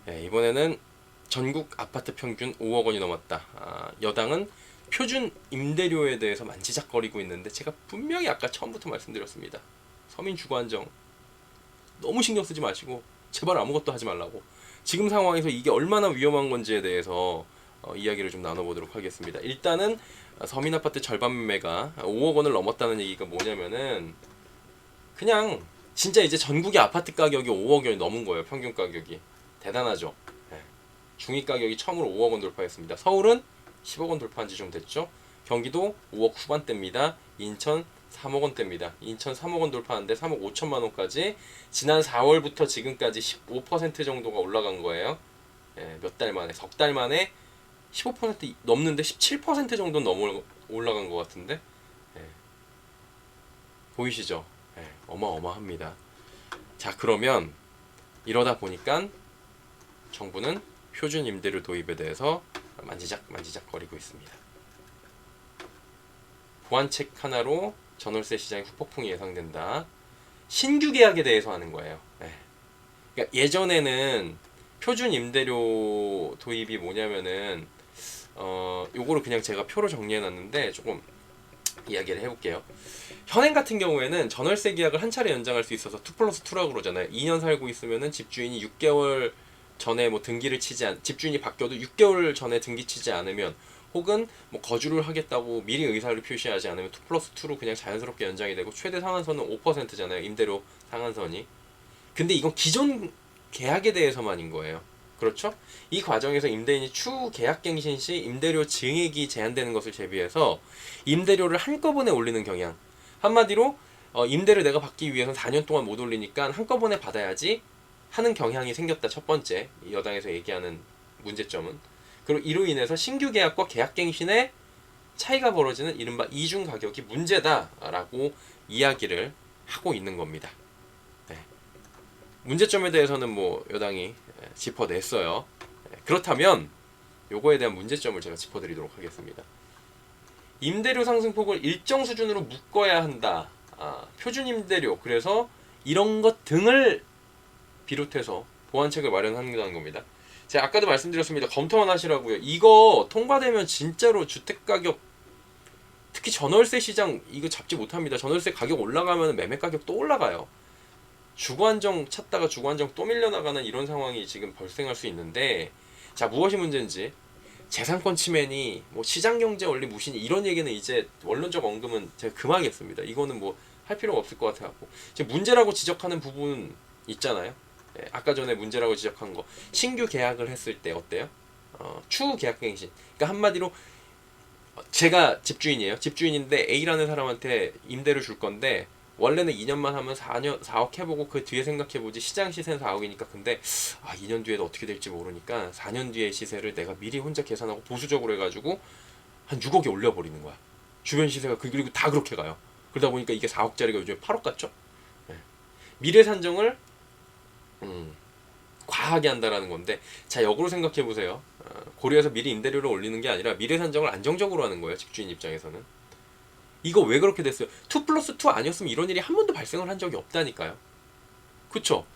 네, 이번에는 전국 아파트 평균 5억 원이 넘었다. 여당은 표준 임대료에 대해서 만지작거리고 있는데 제가 분명히 아까 처음부터 말씀드렸습니다. 서민 주거 안정 너무 신경 쓰지 마시고 제발 아무것도 하지 말라고. 지금 상황에서 이게 얼마나 위험한 건지에 대해서 이야기를 좀 나눠보도록 하겠습니다. 일단은 서민 아파트 절반 매매가 5억 원을 넘었다는 얘기가 뭐냐면은 그냥 진짜 이제 전국의 아파트 가격이 5억 원이 넘은 거예요. 평균 가격이. 대단하죠. 네. 중위 가격이 처음으로 5억 원 돌파했습니다. 서울은 10억 원 돌파한 지 좀 됐죠. 경기도 5억 후반대입니다. 인천 3억 원대입니다. 인천 3억 원 돌파하는데 3억 5천만 원까지 지난 4월부터 지금까지 15% 정도가 올라간 거예요. 예, 몇 달 만에, 석 달 만에 15% 넘는데 17% 정도 넘어 올라간 것 같은데 예, 보이시죠? 예, 어마어마합니다. 자, 그러면 이러다 보니까 정부는 표준 임대료 도입에 대해서 만지작거리고 있습니다. 보완책 하나로 전월세 시장의 후폭풍이 예상된다. 신규 계약에 대해서 하는 거예요. 네. 그러니까 예전에는 표준 임대료 도입이 뭐냐면은 요거를 그냥 제가 표로 정리해놨는데 조금 이야기를 해볼게요. 현행 같은 경우에는 전월세 계약을 한 차례 연장할 수 있어서 2+2라고 그러잖아요. 2년 살고 있으면은 집주인이 6개월 전에 뭐 등기를 치지 집주인이 바뀌어도 6개월 전에 등기 치지 않으면 혹은 뭐 거주를 하겠다고 미리 의사를 표시하지 않으면 2+2로 그냥 자연스럽게 연장이 되고 최대 상한선은 5%잖아요. 임대료 상한선이. 근데 이건 기존 계약에 대해서만인 거예요. 그렇죠? 이 과정에서 임대인이 추후 계약갱신 시 임대료 증액이 제한되는 것을 대비해서 임대료를 한꺼번에 올리는 경향. 한마디로 임대를 내가 받기 위해서는 4년 동안 못 올리니까 한꺼번에 받아야지 하는 경향이 생겼다. 첫 번째, 여당에서 얘기하는 문제점은. 그리고 이로 인해서 신규 계약과 계약갱신의 차이가 벌어지는 이른바 이중 가격이 문제다라고 이야기를 하고 있는 겁니다. 네. 문제점에 대해서는 뭐 여당이 짚어냈어요. 그렇다면 요거에 대한 문제점을 제가 짚어드리도록 하겠습니다. 임대료 상승폭을 일정 수준으로 묶어야 한다. 표준 임대료, 그래서 이런 것 등을 비롯해서 보완책을 마련한다는 겁니다. 제가 아까도 말씀드렸습니다. 검토만 하시라고요. 이거 통과되면 진짜로 주택가격, 특히 전월세 시장 이거 잡지 못합니다. 전월세 가격 올라가면 매매 가격 또 올라가요. 주거안정 찾다가 주거안정 또 밀려나가는 이런 상황이 지금 발생할 수 있는데, 자, 무엇이 문제인지, 재산권 침해니 뭐 시장경제 원리 무시니 이런 얘기는 이제 원론적 언급은 제가 금하겠습니다. 이거는 뭐 할 필요가 없을 것 같아갖고, 지금 문제라고 지적하는 부분 있잖아요. 아까 전에 문제라고 지적한 거, 신규 계약을 했을 때 어때요? 추후 계약갱신. 그러니까 한마디로 제가 집주인이에요. 집주인인데 A라는 사람한테 임대를 줄 건데 원래는 2년만 하면 4억 해보고 그 뒤에 생각해보지, 시장 시세는 4억이니까. 근데 2년 뒤에도 어떻게 될지 모르니까 4년 뒤의 시세를 내가 미리 혼자 계산하고 보수적으로 해가지고 한 6억에 올려버리는 거야. 주변 시세가 그리고 다 그렇게 가요. 그러다 보니까 이게 4억짜리가 요즘에 8억 같죠? 네. 미래 산정을 과하게 한다라는 건데, 자, 역으로 생각해 보세요. 고려해서 미리 임대료를 올리는 게 아니라 미래 산정을 안정적으로 하는 거예요. 집주인 입장에서는. 이거 왜 그렇게 됐어요? 2+2 아니었으면 이런 일이 한 번도 발생을 한 적이 없다니까요. 그쵸?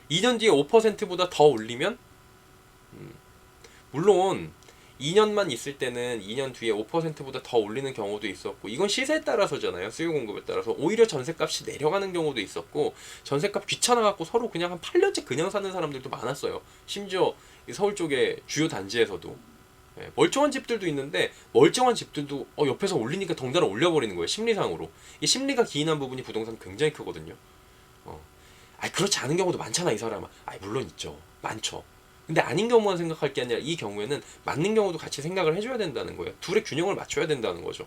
2년 뒤에 5%보다 더 올리면 물론 2년만 있을 때는 2년 뒤에 5%보다 더 올리는 경우도 있었고, 이건 시세에 따라서잖아요. 수요 공급에 따라서. 오히려 전세값이 내려가는 경우도 있었고, 전세값 귀찮아갖고 서로 그냥 한 8년째 그냥 사는 사람들도 많았어요. 심지어 서울 쪽에 주요 단지에서도. 멀쩡한 집들도 있는데 멀쩡한 집들도 옆에서 올리니까 덩달아 올려버리는 거예요. 심리상으로. 이 심리가 기인한 부분이 부동산 굉장히 크거든요. 그렇지 않은 경우도 많잖아, 이 사람아. 물론 있죠. 많죠. 근데 아닌 경우만 생각할 게 아니라 이 경우에는 맞는 경우도 같이 생각을 해줘야 된다는 거예요. 둘의 균형을 맞춰야 된다는 거죠.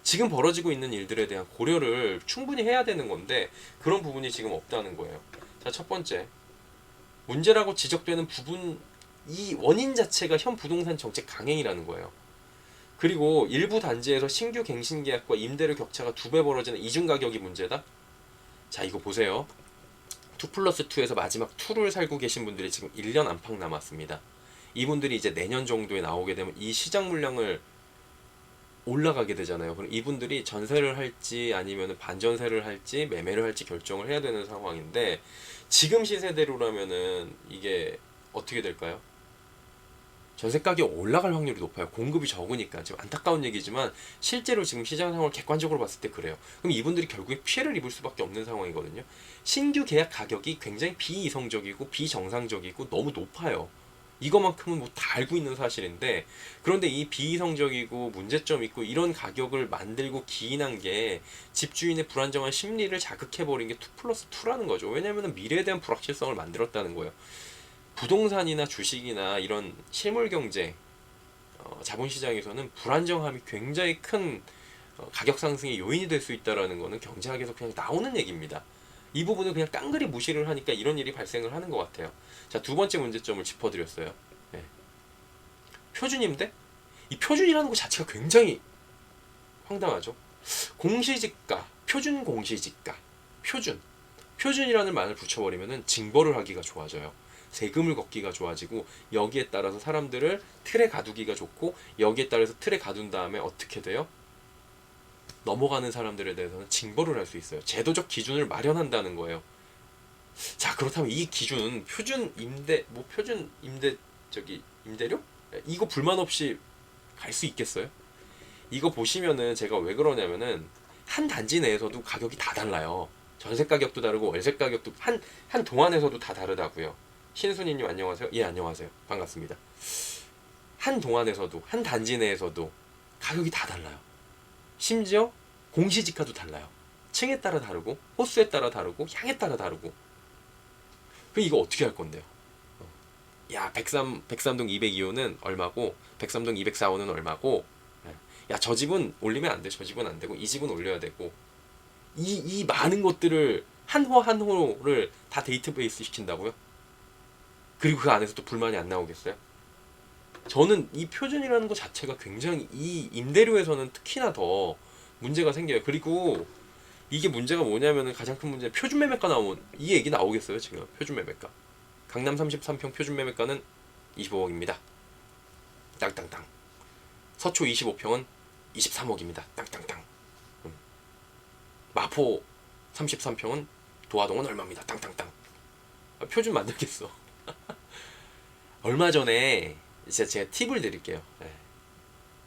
지금 벌어지고 있는 일들에 대한 고려를 충분히 해야 되는 건데 그런 부분이 지금 없다는 거예요. 자, 첫 번째, 문제라고 지적되는 부분, 이 원인 자체가 현 부동산 정책 강행이라는 거예요. 그리고 일부 단지에서 신규 갱신 계약과 임대료 격차가 2배 벌어지는 이중 가격이 문제다. 자, 이거 보세요. 2+2에서 마지막 2를 살고 계신 분들이 지금 1년 안팎 남았습니다. 이분들이 이제 내년 정도에 나오게 되면 이 시장 물량을 올라가게 되잖아요. 그럼 이분들이 전세를 할지 아니면 반전세를 할지 매매를 할지 결정을 해야 되는 상황인데, 지금 시세대로라면은 이게 어떻게 될까요? 전세 가격이 올라갈 확률이 높아요. 공급이 적으니까. 지금 안타까운 얘기지만 실제로 지금 시장 상황을 객관적으로 봤을 때 그래요. 그럼 이분들이 결국에 피해를 입을 수밖에 없는 상황이거든요. 신규 계약 가격이 굉장히 비이성적이고 비정상적이고 너무 높아요. 이거만큼은 뭐 다 알고 있는 사실인데, 그런데 이 비이성적이고 문제점 있고 이런 가격을 만들고 기인한 게 집주인의 불안정한 심리를 자극해버린 게 2+2라는 거죠. 왜냐하면 미래에 대한 불확실성을 만들었다는 거예요. 부동산이나 주식이나 이런 실물 경제, 자본시장에서는 불안정함이 굉장히 큰 가격 상승의 요인이 될 수 있다라는 거는 경제학에서 그냥 나오는 얘기입니다. 이 부분을 그냥 깡그리 무시를 하니까 이런 일이 발생을 하는 것 같아요. 자, 두 번째 문제점을 짚어드렸어요. 네. 표준임대? 이 표준이라는 것 자체가 굉장히 황당하죠. 공시지가, 표준 공시지가, 표준이라는 말을 붙여버리면은 징벌을 하기가 좋아져요. 세금을 걷기가 좋아지고, 여기에 따라서 사람들을 틀에 가두기가 좋고, 여기에 따라서 틀에 가둔 다음에 어떻게 돼요? 넘어가는 사람들에 대해서는 징벌을 할 수 있어요. 제도적 기준을 마련한다는 거예요. 자, 그렇다면 이 기준, 표준 임대, 임대료? 이거 불만 없이 갈 수 있겠어요? 이거 보시면은 제가 왜 그러냐면은, 한 단지 내에서도 가격이 다 달라요. 전세 가격도 다르고 월세 가격도 한 동안에서도 다 다르다고요. 신순이님 안녕하세요. 예, 안녕하세요. 반갑습니다. 한 동안에서도, 한 단지 내에서도 가격이 다 달라요. 심지어 공시지가도 달라요. 층에 따라 다르고, 호수에 따라 다르고, 향에 따라 다르고. 그럼 이거 어떻게 할 건데요? 야, 백삼동 202호는 얼마고, 백삼동 204호는 얼마고, 야, 저 집은 올리면 안 돼. 저 집은 안 되고, 이 집은 올려야 되고. 이 많은 것들을 한 호 한 호를 다 데이터베이스 시킨다고요? 그리고 그 안에서 또 불만이 안 나오겠어요? 저는 이 표준이라는 것 자체가 굉장히, 이 임대료에서는 특히나 더 문제가 생겨요. 그리고 이게 문제가 뭐냐면은, 가장 큰 문제는 표준 매매가 나오면 이 얘기 나오겠어요. 지금 표준 매매가, 강남 33평 표준 매매가는 25억입니다. 땅땅땅. 서초 25평은 23억입니다. 땅땅땅. 마포 33평은 도화동은 얼마입니다. 땅땅땅. 표준 만들겠어. 얼마 전에 제가 팁을 드릴게요. 네.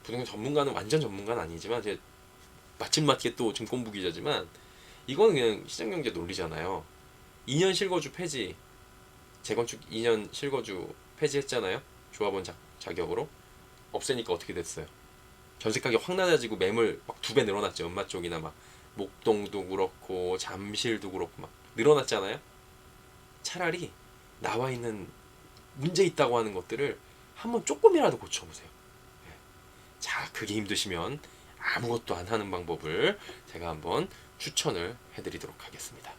부동산 전문가는 완전 전문가는 아니지만, 제가 마침 맞게 또 증권부 기자지만, 이거는 그냥 시장경제 논리잖아요. 2년 실거주 폐지, 재건축 2년 실거주 폐지했잖아요. 조합원 자격으로. 없애니까 어떻게 됐어요? 전세 가격 확 낮아지고 매물 막 2배 늘어났죠. 음마 쪽이나 막 목동도 그렇고 잠실도 그렇고 막 늘어났잖아요. 차라리 나와 있는 문제 있다고 하는 것들을 한번 조금이라도 고쳐보세요. 자, 그게 힘드시면 아무것도 안 하는 방법을 제가 한번 추천을 해드리도록 하겠습니다.